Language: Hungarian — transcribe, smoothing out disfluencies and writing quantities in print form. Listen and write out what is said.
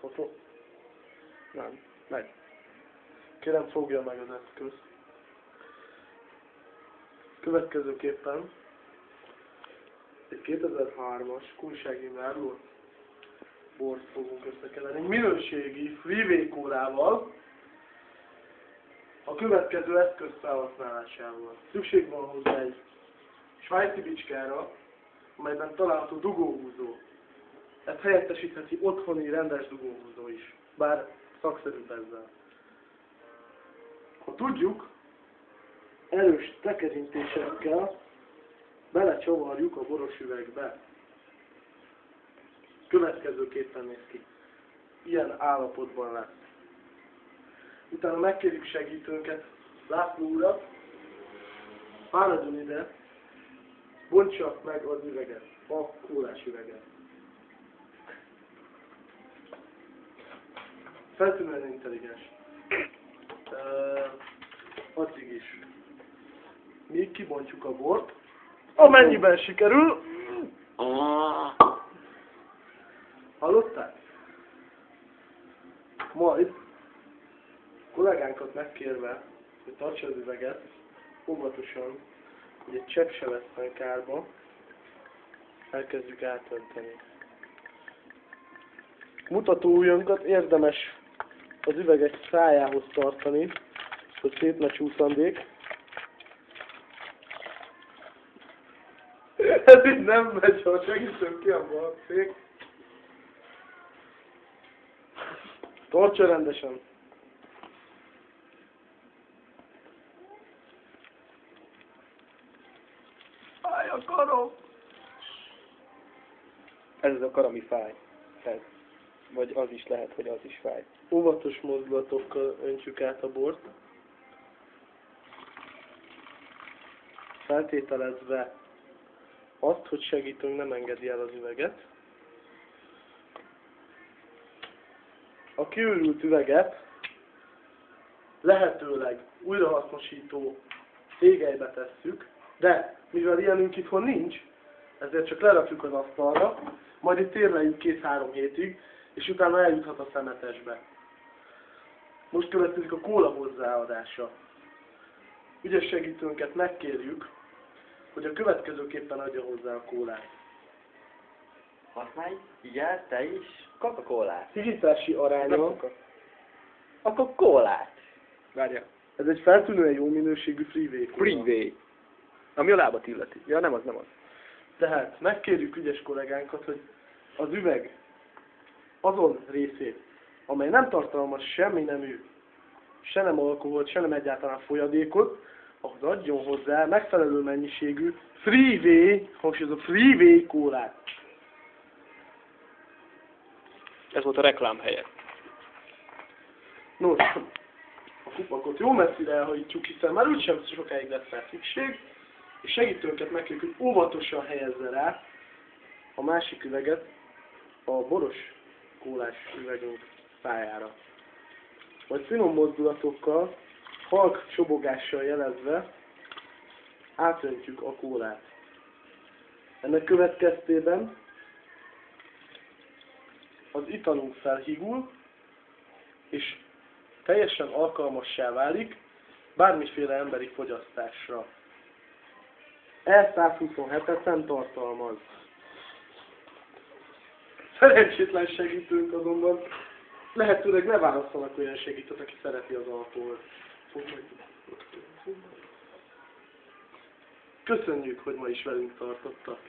fotó? Nem. Megy. Kérem, fogja meg az eszközt. Következőképpen egy 2003-as Kunsági Márló bort fogunk összekeverni. Minőségi freeway kólával a következő eszköz felhasználásával. Szükség van hozzá egy svájci bicskára, amelyben található dugóhúzó. Ez helyettesítheti otthoni rendes dugóhúzó is, bár szakszerűbb ezzel. Ha tudjuk, erős tekerintésekkel belecsavarjuk a boros üvegbe. Következőképpen néz ki. Ilyen állapotban lesz. Utána megkérjük segítőnket, László urat, fáradjon ide, bontsa meg az üveget, a kólás üveget. Feltűnően intelligens. Addig is. Míg kibontjuk a bort, amennyiben sikerül. Hallották? Majd kollégánkat megkérve, hogy tartsa az üveget, óvatosan, hogy egy csepp se veszten kárba, elkezdjük átönteni. Mutató ujjunkat érdemes az üvegek szájához tartani, hogy szét ne csúszandék. Ez itt nem megy, ha segítsünk ki a balszék. Tartsa rendesen. Fáj a karom! Ez az a kar, ami fáj. Ez. Vagy az is lehet, hogy az is fáj. Óvatos mozdulatokkal öntjük át a bort. Feltételezve azt, hogy segítőnk nem engedi el az üveget. A kiürült üveget lehetőleg újrahasznosító tégelybe tesszük, de mivel ilyenünk itthon nincs, ezért csak lerakjuk az asztalra, majd itt térleljük 2-3 hétig, és utána eljuthat a szemetesbe. Most következik a kóla hozzáadása. Ügyes segítőnket megkérjük, hogy a következőképpen adja hozzá a kólát. Használj, vigyázz, te is, Coca-Colát. Higítási aránya, Akkor kólát. Várja. ez egy feltűnően jó minőségű freeway kóla. Freeway. Ami a lábat illeti. Ja, nem az, nem az. Tehát megkérjük ügyes kollégánkat, hogy az üveg azon részét, amely nem tartalmaz semmi nemű, se nem alkoholt, se nem egyáltalán folyadékot, ahhoz adjon hozzá megfelelő mennyiségű freeway, hangsúlyozom, freeway kólát. Ez volt a reklám helye. Nos, a kupakot jó messzire elhajítjuk, hiszen már úgysem sokáig lesz rá szükség, és segítőnket megkérjük, hogy óvatosan helyezze rá a másik üveget a boros kólás üvegünk szájára. Majd finom mozdulatokkal, halk csobogással jelezve átöntjük a kólát. Ennek következtében az italunk felhígul, és teljesen alkalmassá válik bármiféle emberi fogyasztásra. E127-et nem tartalmaz. Szerencsétlen segítőnk azonban lehetőleg ne válasszanak olyan segítőt, aki szereti az alkoholt. Köszönjük, hogy ma is velünk tartottak.